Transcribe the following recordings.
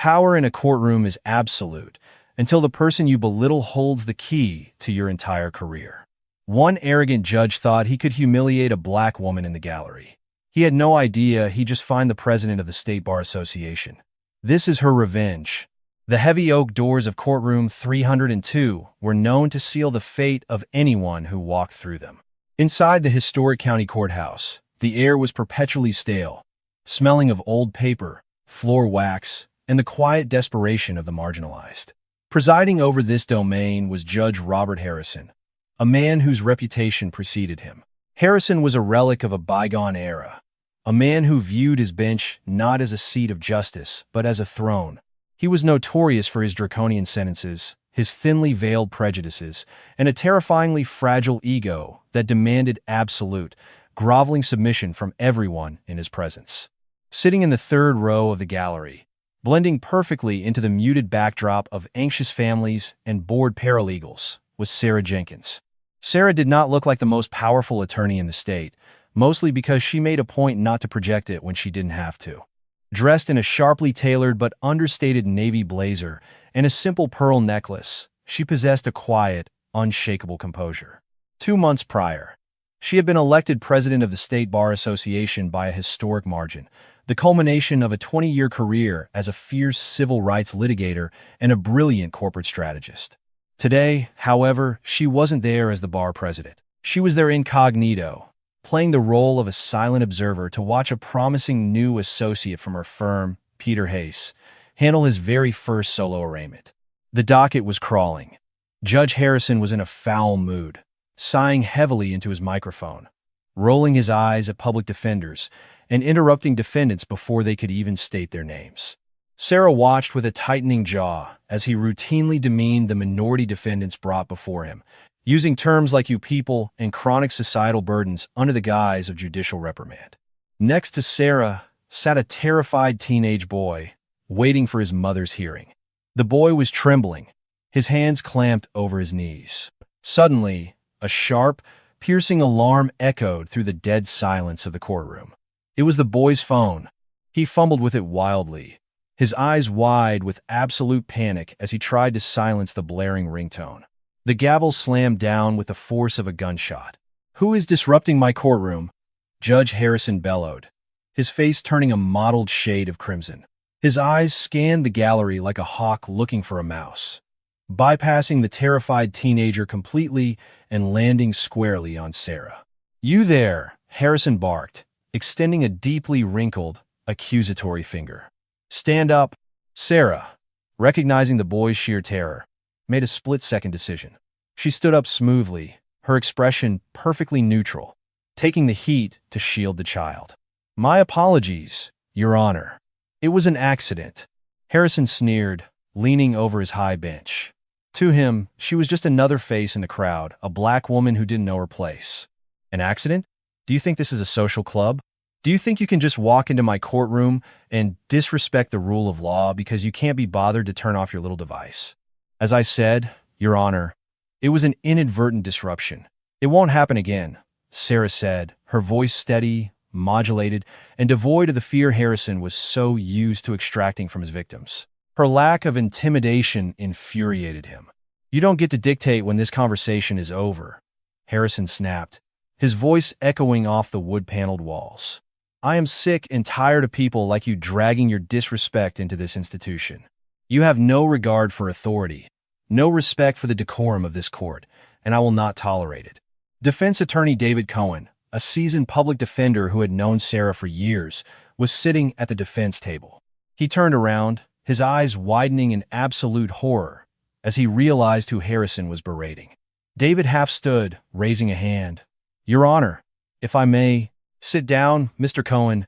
Power in a courtroom is absolute until the person you belittle holds the key to your entire career. One arrogant judge thought he could humiliate a black woman in the gallery. He had no idea he'd just find the president of the State Bar Association. This is her revenge. The heavy oak doors of Courtroom 302 were known to seal the fate of anyone who walked through them. Inside the historic county courthouse, the air was perpetually stale, smelling of old paper, floor wax, and the quiet desperation of the marginalized. Presiding over this domain was Judge Robert Harrison, a man whose reputation preceded him. Harrison was a relic of a bygone era, a man who viewed his bench not as a seat of justice, but as a throne. He was notorious for his draconian sentences, his thinly veiled prejudices, and a terrifyingly fragile ego that demanded absolute, groveling submission from everyone in his presence. Sitting in the third row of the gallery, blending perfectly into the muted backdrop of anxious families and bored paralegals, was Sarah Jenkins. Sarah did not look like the most powerful attorney in the state, mostly because she made a point not to project it when she didn't have to. Dressed in a sharply tailored but understated navy blazer and a simple pearl necklace, she possessed a quiet, unshakable composure. 2 months prior, she had been elected president of the State Bar Association by a historic margin, the culmination of a 20-year career as a fierce civil rights litigator and a brilliant corporate strategist. Today, however, she wasn't there as the bar president. She was there incognito, playing the role of a silent observer to watch a promising new associate from her firm, Peter Hayes, handle his very first solo arraignment. The docket was crawling. Judge Harrison was in a foul mood, sighing heavily into his microphone, rolling his eyes at public defenders, and interrupting defendants before they could even state their names. Sarah watched with a tightening jaw as he routinely demeaned the minority defendants brought before him, using terms like "you people" and chronic societal burdens under the guise of judicial reprimand. Next to Sarah sat a terrified teenage boy, waiting for his mother's hearing. The boy was trembling, his hands clamped over his knees. Suddenly, a sharp, piercing alarm echoed through the dead silence of the courtroom. It was the boy's phone. He fumbled with it wildly, his eyes wide with absolute panic as he tried to silence the blaring ringtone. The gavel slammed down with the force of a gunshot. "Who is disrupting my courtroom?" Judge Harrison bellowed, his face turning a mottled shade of crimson. His eyes scanned the gallery like a hawk looking for a mouse, bypassing the terrified teenager completely and landing squarely on Sarah. "You there," Harrison barked, extending a deeply wrinkled, accusatory finger. "Stand up." Sarah, recognizing the boy's sheer terror, made a split-second decision. She stood up smoothly, her expression perfectly neutral, taking the heat to shield the child. "My apologies, Your Honor. It was an accident," Harrison sneered, leaning over his high bench. To him, she was just another face in the crowd, a black woman who didn't know her place. "An accident? Do you think this is a social club? Do you think you can just walk into my courtroom and disrespect the rule of law because you can't be bothered to turn off your little device?" "As I said, Your Honor, it was an inadvertent disruption. It won't happen again," Sarah said, her voice steady, modulated, and devoid of the fear Harrison was so used to extracting from his victims. Her lack of intimidation infuriated him. "You don't get to dictate when this conversation is over," Harrison snapped, his voice echoing off the wood-paneled walls. "I am sick and tired of people like you dragging your disrespect into this institution. You have no regard for authority, no respect for the decorum of this court, and I will not tolerate it." Defense attorney David Cohen, a seasoned public defender who had known Sarah for years, was sitting at the defense table. He turned around, his eyes widening in absolute horror as he realized who Harrison was berating. David half stood, raising a hand. "Your Honor, if I may..." "Sit down, Mr. Cohen,"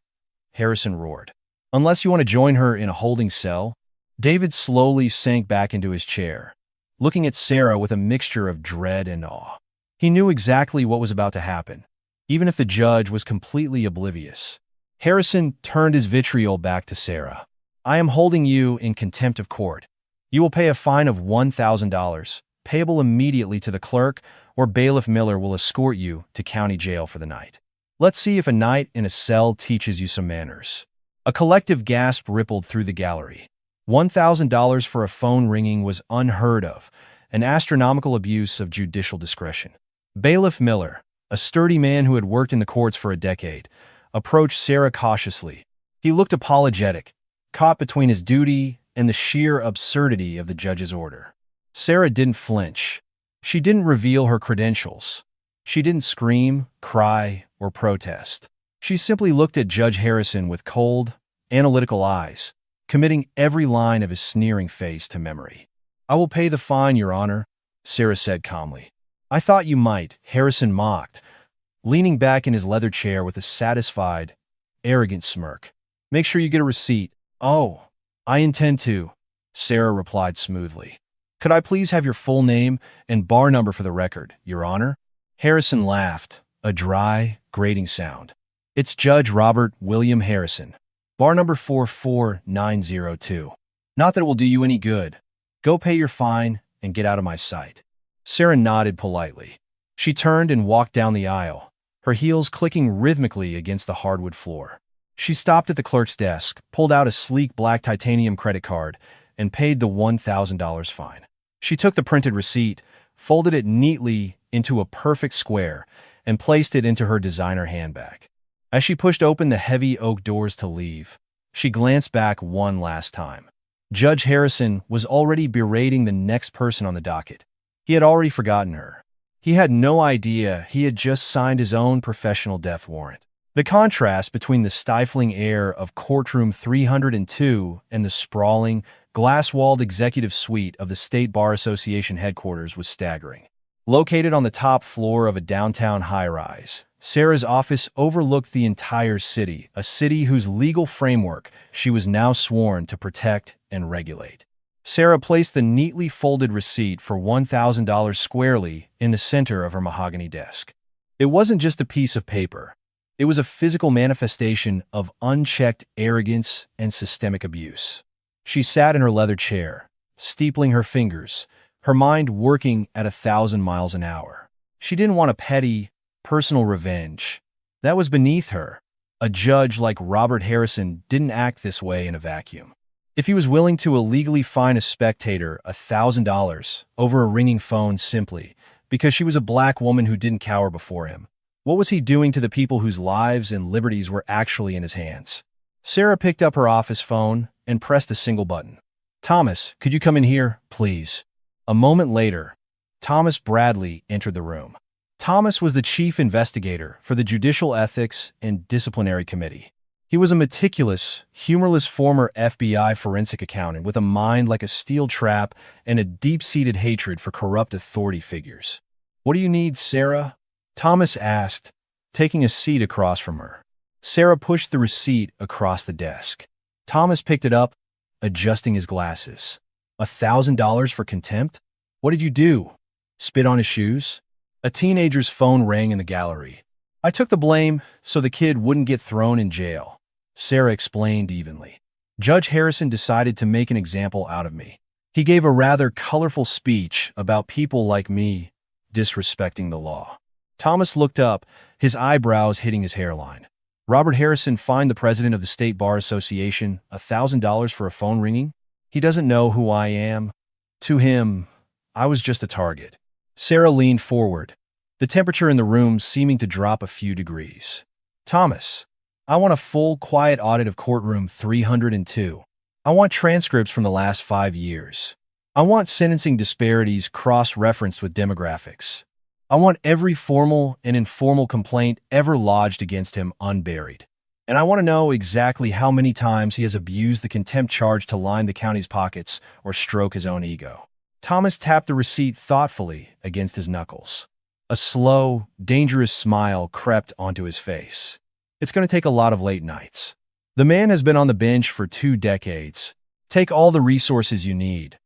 Harrison roared. "Unless you want to join her in a holding cell." David slowly sank back into his chair, looking at Sarah with a mixture of dread and awe. He knew exactly what was about to happen, even if the judge was completely oblivious. Harrison turned his vitriol back to Sarah. "I am holding you in contempt of court. You will pay a fine of $1,000, payable immediately to the clerk, or Bailiff Miller will escort you to county jail for the night. Let's see if a night in a cell teaches you some manners." A collective gasp rippled through the gallery. $1,000 for a phone ringing was unheard of, an astronomical abuse of judicial discretion. Bailiff Miller, a sturdy man who had worked in the courts for a decade, approached Sarah cautiously. He looked apologetic, caught between his duty and the sheer absurdity of the judge's order. Sarah didn't flinch. She didn't reveal her credentials. She didn't scream, cry, or protest. She simply looked at Judge Harrison with cold, analytical eyes, committing every line of his sneering face to memory. "I will pay the fine, Your Honor," Sarah said calmly. "I thought you might," Harrison mocked, leaning back in his leather chair with a satisfied, arrogant smirk. "Make sure you get a receipt." "Oh, I intend to," Sarah replied smoothly. "Could I please have your full name and bar number for the record, Your Honor?" Harrison laughed, a dry, grating sound. "It's Judge Robert William Harrison. Bar number 44902. Not that it will do you any good. Go pay your fine and get out of my sight." Sarah nodded politely. She turned and walked down the aisle, her heels clicking rhythmically against the hardwood floor. She stopped at the clerk's desk, pulled out a sleek black titanium credit card, and paid the $1,000 fine. She took the printed receipt, folded it neatly into a perfect square, and placed it into her designer handbag. As she pushed open the heavy oak doors to leave, she glanced back one last time. Judge Harrison was already berating the next person on the docket. He had already forgotten her. He had no idea he had just signed his own professional death warrant. The contrast between the stifling air of Courtroom 302 and the sprawling, glass-walled executive suite of the State Bar Association headquarters was staggering. Located on the top floor of a downtown high-rise, Sarah's office overlooked the entire city, a city whose legal framework she was now sworn to protect and regulate. Sarah placed the neatly folded receipt for $1,000 squarely in the center of her mahogany desk. It wasn't just a piece of paper. It was a physical manifestation of unchecked arrogance and systemic abuse. She sat in her leather chair, steepling her fingers, her mind working at 1,000 miles an hour. She didn't want a petty, personal revenge. That was beneath her. A judge like Robert Harrison didn't act this way in a vacuum. If he was willing to illegally fine a spectator $1,000 over a ringing phone simply because she was a black woman who didn't cower before him, what was he doing to the people whose lives and liberties were actually in his hands? Sarah picked up her office phone and pressed a single button. "Thomas, could you come in here, please?" A moment later, Thomas Bradley entered the room. Thomas was the chief investigator for the Judicial Ethics and Disciplinary Committee. He was a meticulous, humorless former FBI forensic accountant with a mind like a steel trap and a deep-seated hatred for corrupt authority figures. "What do you need, Sarah?" Thomas asked, taking a seat across from her. Sarah pushed the receipt across the desk. Thomas picked it up, adjusting his glasses. $1,000 for contempt? What did you do? Spit on his shoes? A teenager's phone rang in the gallery. "I took the blame so the kid wouldn't get thrown in jail," Sarah explained evenly. "Judge Harrison decided to make an example out of me. He gave a rather colorful speech about people like me disrespecting the law." Thomas looked up, his eyebrows hitting his hairline. "Robert Harrison fined the president of the State Bar Association $1,000 for a phone ringing? He doesn't know who I am. To him, I was just a target." Sarah leaned forward, the temperature in the room seeming to drop a few degrees. "Thomas, I want a full, quiet audit of Courtroom 302. I want transcripts from the last 5 years. I want sentencing disparities cross-referenced with demographics. I want every formal and informal complaint ever lodged against him unburied. And I want to know exactly how many times he has abused the contempt charge to line the county's pockets or stroke his own ego." Thomas tapped the receipt thoughtfully against his knuckles. A slow, dangerous smile crept onto his face. "It's going to take a lot of late nights. The man has been on the bench for 2 decades. Take all the resources you need.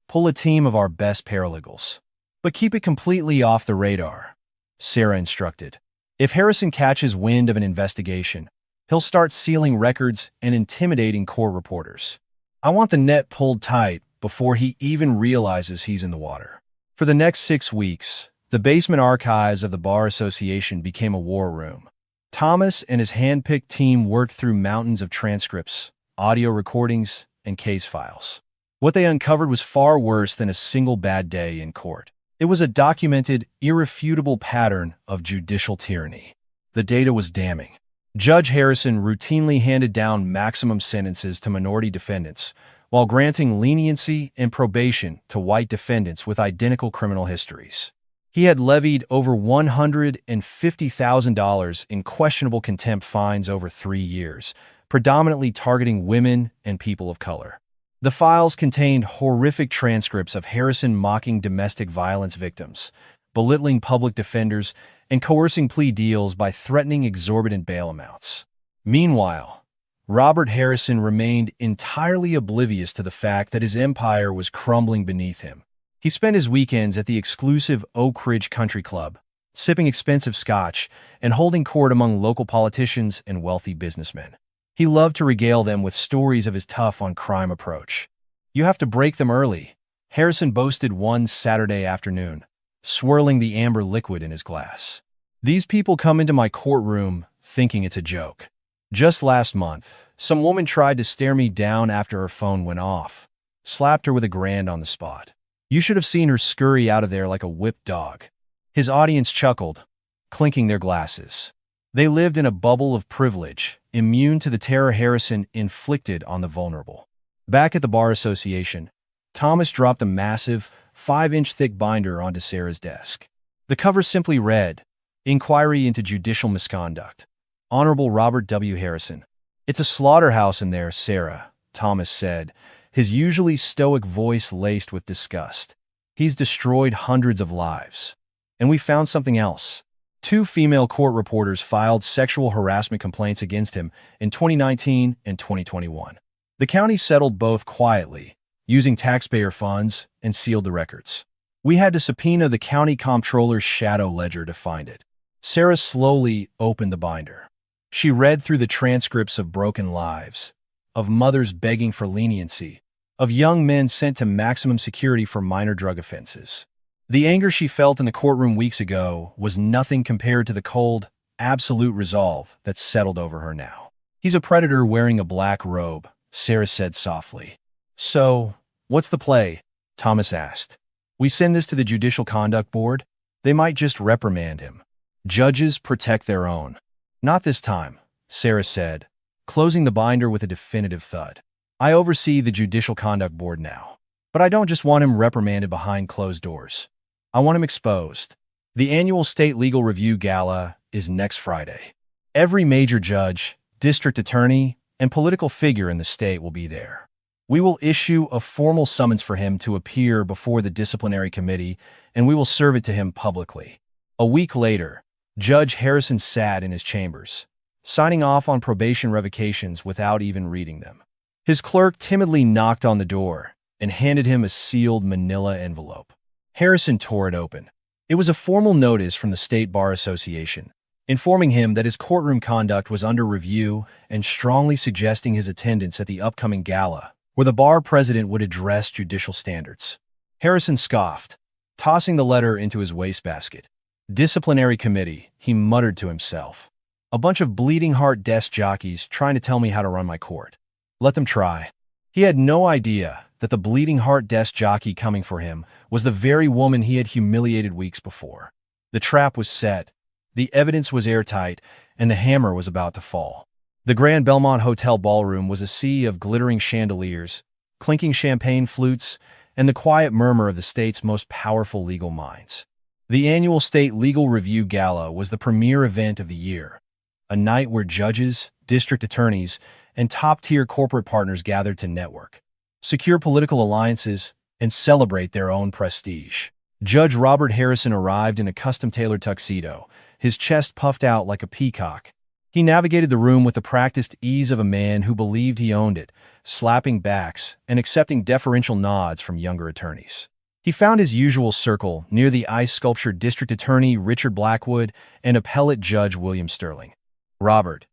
Pull a team of our best paralegals. But keep it completely off the radar," Sarah instructed. "If Harrison catches wind of an investigation, he'll start sealing records and intimidating court reporters. I want the net pulled tight before he even realizes he's in the water." For the next 6 weeks, the basement archives of the Bar Association became a war room. Thomas and his hand-picked team worked through mountains of transcripts, audio recordings, and case files. What they uncovered was far worse than a single bad day in court. It was a documented, irrefutable pattern of judicial tyranny. The data was damning. Judge Harrison routinely handed down maximum sentences to minority defendants, while granting leniency and probation to white defendants with identical criminal histories. He had levied over $150,000 in questionable contempt fines over 3 years, predominantly targeting women and people of color. The files contained horrific transcripts of Harrison mocking domestic violence victims, belittling public defenders, and coercing plea deals by threatening exorbitant bail amounts. Meanwhile, Robert Harrison remained entirely oblivious to the fact that his empire was crumbling beneath him. He spent his weekends at the exclusive Oak Ridge Country Club, sipping expensive scotch and holding court among local politicians and wealthy businessmen. He loved to regale them with stories of his tough-on-crime approach. "You have to break them early," Harrison boasted one Saturday afternoon, swirling the amber liquid in his glass. "These people come into my courtroom thinking it's a joke. Just last month, some woman tried to stare me down after her phone went off, slapped her with $1,000 on the spot. You should have seen her scurry out of there like a whipped dog." His audience chuckled, clinking their glasses. They lived in a bubble of privilege, immune to the terror Harrison inflicted on the vulnerable. Back at the Bar Association, Thomas dropped a massive, 5-inch thick binder onto Sarah's desk. The cover simply read, "Inquiry into Judicial Misconduct. Honorable Robert W. Harrison." "It's a slaughterhouse in there, Sarah," Thomas said, his usually stoic voice laced with disgust. "He's destroyed hundreds of lives. And we found something else." 2 female court reporters filed sexual harassment complaints against him in 2019 and 2021. The county settled both quietly, using taxpayer funds, and sealed the records. "We had to subpoena the county comptroller's shadow ledger to find it." Sarah slowly opened the binder. She read through the transcripts of broken lives, of mothers begging for leniency, of young men sent to maximum security for minor drug offenses. The anger she felt in the courtroom weeks ago was nothing compared to the cold, absolute resolve that settled over her now. "He's a predator wearing a black robe," Sarah said softly. "So, what's the play?" Thomas asked. "We send this to the Judicial Conduct Board? They might just reprimand him. Judges protect their own." "Not this time," Sarah said, closing the binder with a definitive thud. "I oversee the Judicial Conduct Board now. But I don't just want him reprimanded behind closed doors. I want him exposed." The annual State Legal Review Gala is next Friday. Every major judge, district attorney, and political figure in the state will be there. We will issue a formal summons for him to appear before the disciplinary committee, and we will serve it to him publicly. A week later, Judge Harrison sat in his chambers, signing off on probation revocations without even reading them. His clerk timidly knocked on the door and handed him a sealed manila envelope. Harrison tore it open. It was a formal notice from the State Bar Association, informing him that his courtroom conduct was under review and strongly suggesting his attendance at the upcoming gala, where the bar president would address judicial standards. Harrison scoffed, tossing the letter into his wastebasket. "Disciplinary committee," he muttered to himself. "A bunch of bleeding heart desk jockeys trying to tell me how to run my court. Let them try." He had no idea that the bleeding heart desk jockey coming for him was the very woman he had humiliated weeks before. The trap was set, the evidence was airtight, and the hammer was about to fall. The Grand Belmont Hotel ballroom was a sea of glittering chandeliers, clinking champagne flutes, and the quiet murmur of the state's most powerful legal minds. The annual State Legal Review Gala was the premier event of the year, a night where judges, district attorneys, and top-tier corporate partners gathered to network, secure political alliances, and celebrate their own prestige. Judge Robert Harrison arrived in a custom-tailored tuxedo, his chest puffed out like a peacock. He navigated the room with the practiced ease of a man who believed he owned it, slapping backs and accepting deferential nods from younger attorneys. He found his usual circle near the ice-sculptured District Attorney Richard Blackwood and Appellate Judge William Sterling. "Robert,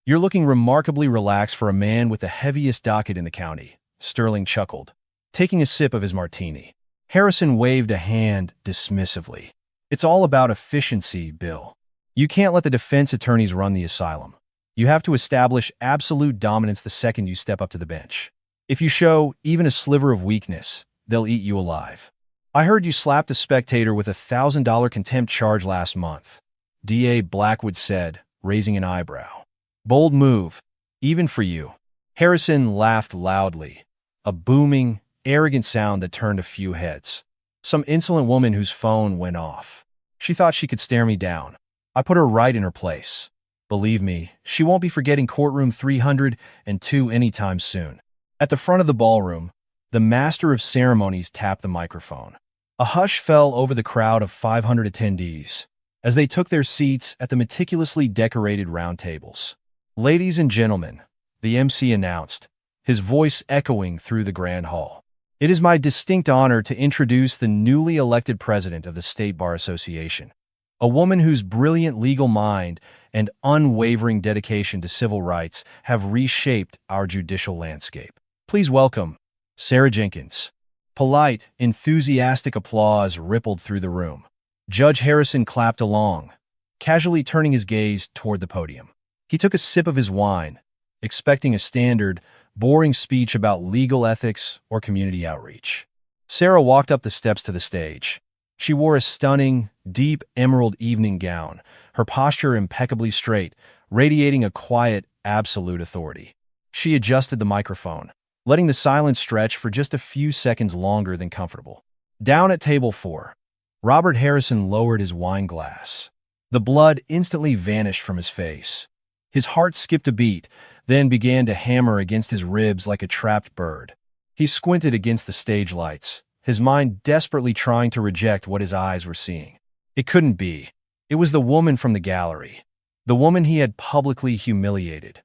you're looking remarkably relaxed for a man with the heaviest docket in the county," Sterling chuckled, taking a sip of his martini. Harrison waved a hand dismissively. "It's all about efficiency, Bill. You can't let the defense attorneys run the asylum. You have to establish absolute dominance the second you step up to the bench." If you show even a sliver of weakness, they'll eat you alive. I heard you slapped a spectator with a $1,000 contempt charge last month, DA Blackwood said, raising an eyebrow. Bold move, even for you. Harrison laughed loudly, a booming, arrogant sound that turned a few heads. Some insolent woman whose phone went off. She thought she could stare me down. I put her right in her place. Believe me, she won't be forgetting Courtroom 302 anytime soon. At the front of the ballroom, the master of ceremonies tapped the microphone. A hush fell over the crowd of 500 attendees as they took their seats at the meticulously decorated round tables. Ladies and gentlemen, the MC announced, his voice echoing through the grand hall. It is my distinct honor to introduce the newly elected president of the State Bar Association, a woman whose brilliant legal mind and unwavering dedication to civil rights have reshaped our judicial landscape. Please welcome Sarah Jenkins. Polite, enthusiastic applause rippled through the room. Judge Harrison clapped along, casually turning his gaze toward the podium. He took a sip of his wine, expecting a standard, boring speech about legal ethics or community outreach. Sarah walked up the steps to the stage. She wore a stunning, deep emerald evening gown, her posture impeccably straight, radiating a quiet, absolute authority. She adjusted the microphone, letting the silence stretch for just a few seconds longer than comfortable. Down at table 4, Robert Harrison lowered his wine glass. The blood instantly vanished from his face. His heart skipped a beat, then began to hammer against his ribs like a trapped bird. He squinted against the stage lights, his mind desperately trying to reject what his eyes were seeing. It couldn't be. It was the woman from the gallery. The woman he had publicly humiliated.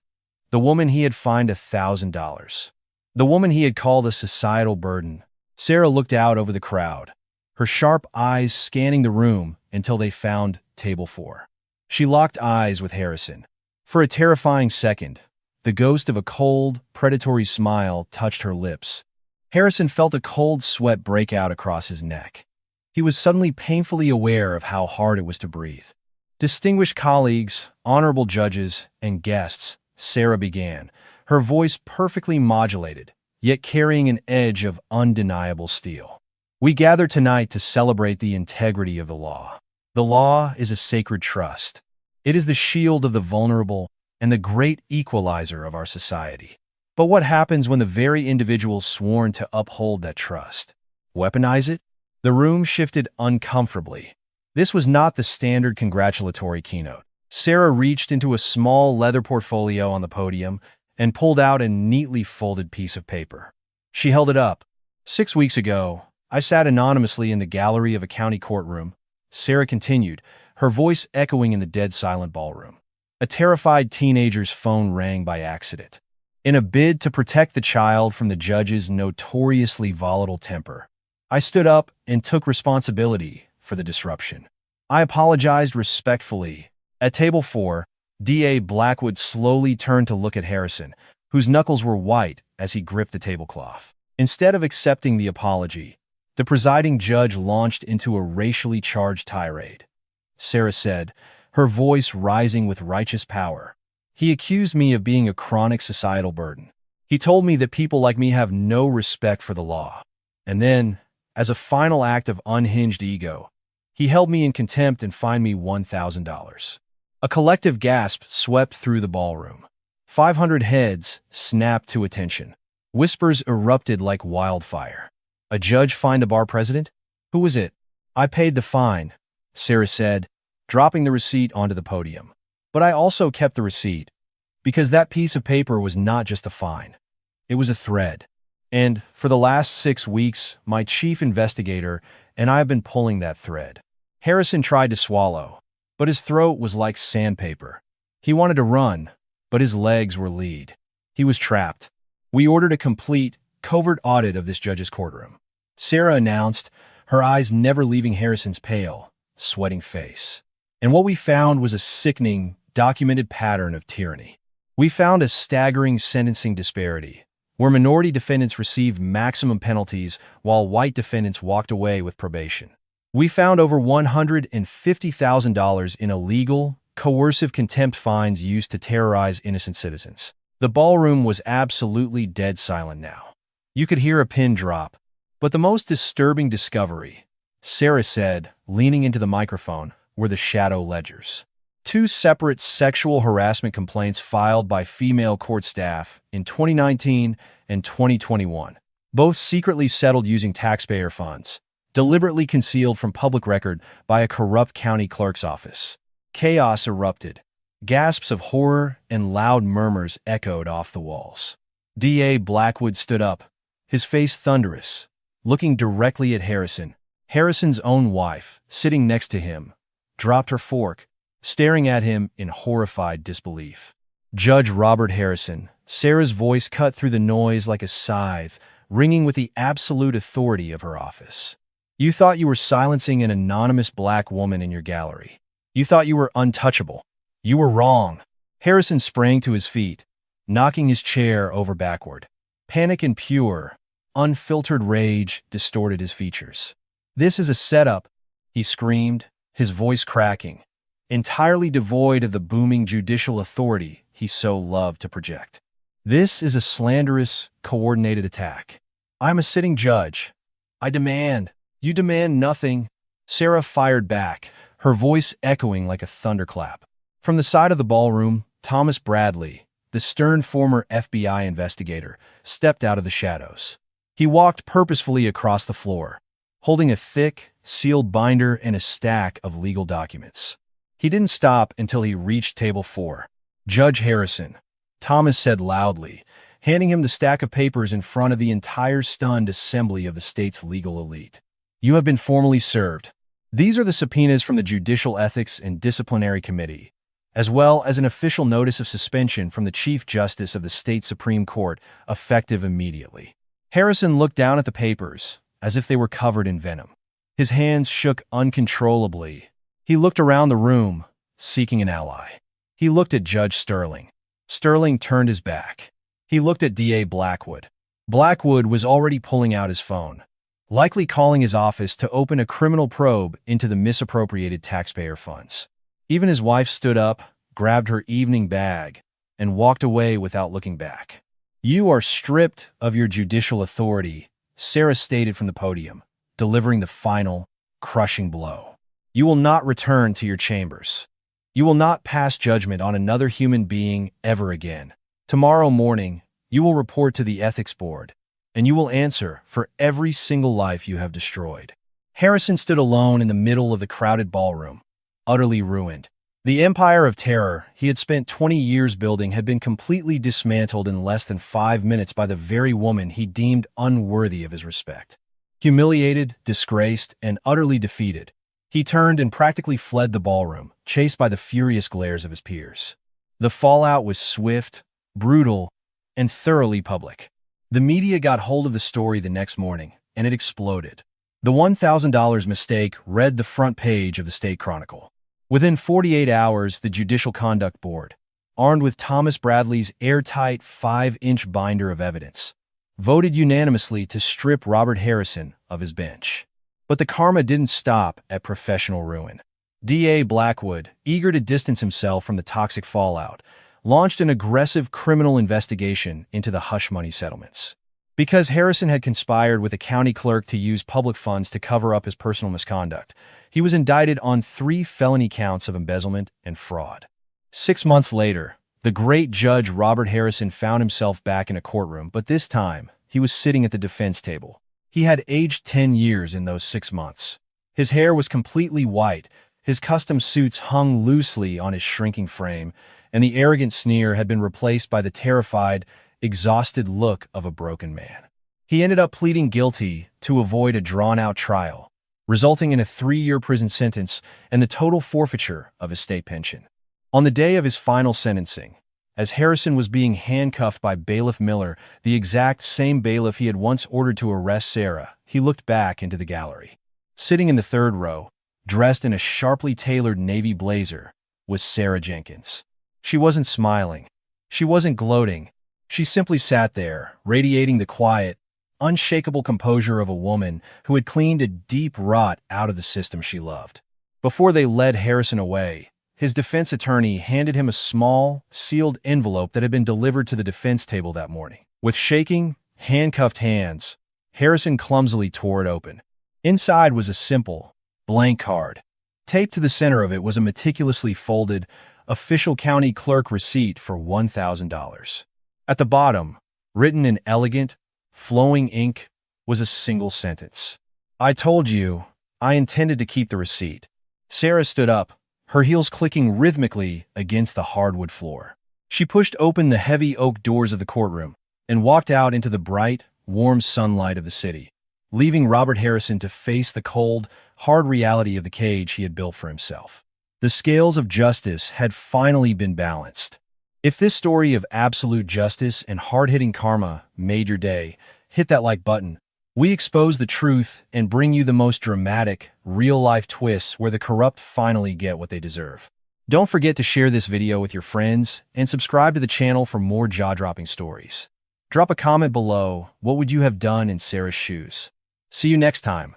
The woman he had fined $1,000. The woman he had called a societal burden. Sarah looked out over the crowd, her sharp eyes scanning the room until they found table 4. She locked eyes with Harrison. For a terrifying second, the ghost of a cold, predatory smile touched her lips. Harrison felt a cold sweat break out across his neck. He was suddenly painfully aware of how hard it was to breathe. Distinguished colleagues, honorable judges, and guests, Sarah began, her voice perfectly modulated, yet carrying an edge of undeniable steel. We gather tonight to celebrate the integrity of the law. The law is a sacred trust. It is the shield of the vulnerable and the great equalizer of our society. But what happens when the very individuals sworn to uphold that trust weaponize it? The room shifted uncomfortably. This was not the standard congratulatory keynote. Sarah reached into a small leather portfolio on the podium and pulled out a neatly folded piece of paper. She held it up. 6 weeks ago, I sat anonymously in the gallery of a county courtroom, Sarah continued, her voice echoing in the dead-silent ballroom. A terrified teenager's phone rang by accident. In a bid to protect the child from the judge's notoriously volatile temper, I stood up and took responsibility for the disruption. I apologized respectfully. At table 4, DA Blackwood slowly turned to look at Harrison, whose knuckles were white as he gripped the tablecloth. Instead of accepting the apology, the presiding judge launched into a racially charged tirade. Sarah said, her voice rising with righteous power. He accused me of being a chronic societal burden. He told me that people like me have no respect for the law. And then, as a final act of unhinged ego, he held me in contempt and fined me $1,000. A collective gasp swept through the ballroom. 500 heads snapped to attention. Whispers erupted like wildfire. A judge fined a bar president? Who was it? I paid the fine, Sarah said, dropping the receipt onto the podium. But I also kept the receipt, because that piece of paper was not just a fine. It was a thread. And for the last 6 weeks, my chief investigator and I have been pulling that thread. Harrison tried to swallow, but his throat was like sandpaper. He wanted to run, but his legs were lead. He was trapped. We ordered a complete, covert audit of this judge's courtroom. Sarah announced, her eyes never leaving Harrison's pale, sweating face. And what we found was a sickening, documented pattern of tyranny. We found a staggering sentencing disparity, where minority defendants received maximum penalties while white defendants walked away with probation. We found over $150,000 in illegal, coercive contempt fines used to terrorize innocent citizens. The ballroom was absolutely dead silent now. You could hear a pin drop. But the most disturbing discovery, Sarah said, leaning into the microphone, were the shadow ledgers. Two separate sexual harassment complaints filed by female court staff in 2019 and 2021, both secretly settled using taxpayer funds, deliberately concealed from public record by a corrupt county clerk's office. Chaos erupted. Gasps of horror and loud murmurs echoed off the walls. D.A. Blackwood stood up, his face thunderous, looking directly at Harrison. Harrison's own wife, sitting next to him, dropped her fork, staring at him in horrified disbelief. Judge Robert Harrison, Sarah's voice cut through the noise like a scythe, ringing with the absolute authority of her office. You thought you were silencing an anonymous black woman in your gallery. You thought you were untouchable. You were wrong. Harrison sprang to his feet, knocking his chair over backward. Panic and pure, unfiltered rage distorted his features. This is a setup, he screamed, his voice cracking, entirely devoid of the booming judicial authority he so loved to project. This is a slanderous, coordinated attack. I'm a sitting judge. I demand. You demand nothing. Sarah fired back, her voice echoing like a thunderclap. From the side of the ballroom, Thomas Bradley, the stern former FBI investigator, stepped out of the shadows. He walked purposefully across the floor, holding a thick, sealed binder and a stack of legal documents. He didn't stop until he reached table 4. Judge Harrison, Thomas said loudly, handing him the stack of papers in front of the entire stunned assembly of the state's legal elite. You have been formally served. These are the subpoenas from the Judicial Ethics and Disciplinary Committee, as well as an official notice of suspension from the Chief Justice of the State Supreme Court, effective immediately. Harrison looked down at the papers, as if they were covered in venom. His hands shook uncontrollably. He looked around the room, seeking an ally. He looked at Judge Sterling. Sterling turned his back. He looked at D.A. Blackwood. Blackwood was already pulling out his phone, likely calling his office to open a criminal probe into the misappropriated taxpayer funds. Even his wife stood up, grabbed her evening bag, and walked away without looking back. You are stripped of your judicial authority, Sarah stated from the podium, delivering the final, crushing blow. You will not return to your chambers. You will not pass judgment on another human being ever again. Tomorrow morning, you will report to the Ethics Board, and you will answer for every single life you have destroyed. Harrison stood alone in the middle of the crowded ballroom, utterly ruined. The empire of terror he had spent 20 years building had been completely dismantled in less than 5 minutes by the very woman he deemed unworthy of his respect. Humiliated, disgraced, and utterly defeated, he turned and practically fled the ballroom, chased by the furious glares of his peers. The fallout was swift, brutal, and thoroughly public. The media got hold of the story the next morning, and it exploded. The $1,000 mistake read the front page of the State Chronicle. Within 48 hours, the Judicial Conduct Board, armed with Thomas Bradley's airtight 5-inch binder of evidence, voted unanimously to strip Robert Harrison of his bench. But the karma didn't stop at professional ruin. D.A. Blackwood, eager to distance himself from the toxic fallout, launched an aggressive criminal investigation into the hush money settlements. Because Harrison had conspired with a county clerk to use public funds to cover up his personal misconduct, he was indicted on 3 felony counts of embezzlement and fraud. 6 months later, the great Judge Robert Harrison found himself back in a courtroom, but this time, he was sitting at the defense table. He had aged 10 years in those 6 months. His hair was completely white, his custom suits hung loosely on his shrinking frame, and the arrogant sneer had been replaced by the terrified, exhausted look of a broken man. He ended up pleading guilty to avoid a drawn-out trial, resulting in a 3-year prison sentence and the total forfeiture of his state pension. On the day of his final sentencing, as Harrison was being handcuffed by Bailiff Miller, the exact same bailiff he had once ordered to arrest Sarah, he looked back into the gallery. Sitting in the 3rd row, dressed in a sharply tailored navy blazer, was Sarah Jenkins. She wasn't smiling. She wasn't gloating. She simply sat there, radiating the quiet, unshakable composure of a woman who had cleaned a deep rot out of the system she loved. Before they led Harrison away, his defense attorney handed him a small, sealed envelope that had been delivered to the defense table that morning. With shaking, handcuffed hands, Harrison clumsily tore it open. Inside was a simple, blank card. Taped to the center of it was a meticulously folded, official county clerk receipt for $1,000. At the bottom, written in elegant, flowing ink, was a single sentence. "I told you, I intended to keep the receipt." Sarah stood up, her heels clicking rhythmically against the hardwood floor. She pushed open the heavy oak doors of the courtroom and walked out into the bright, warm sunlight of the city, leaving Robert Harrison to face the cold, hard reality of the cage he had built for himself. The scales of justice had finally been balanced. If this story of absolute justice and hard-hitting karma made your day, hit that like button. We expose the truth and bring you the most dramatic, real-life twists where the corrupt finally get what they deserve. Don't forget to share this video with your friends and subscribe to the channel for more jaw-dropping stories. Drop a comment below. What would you have done in Sarah's shoes? See you next time.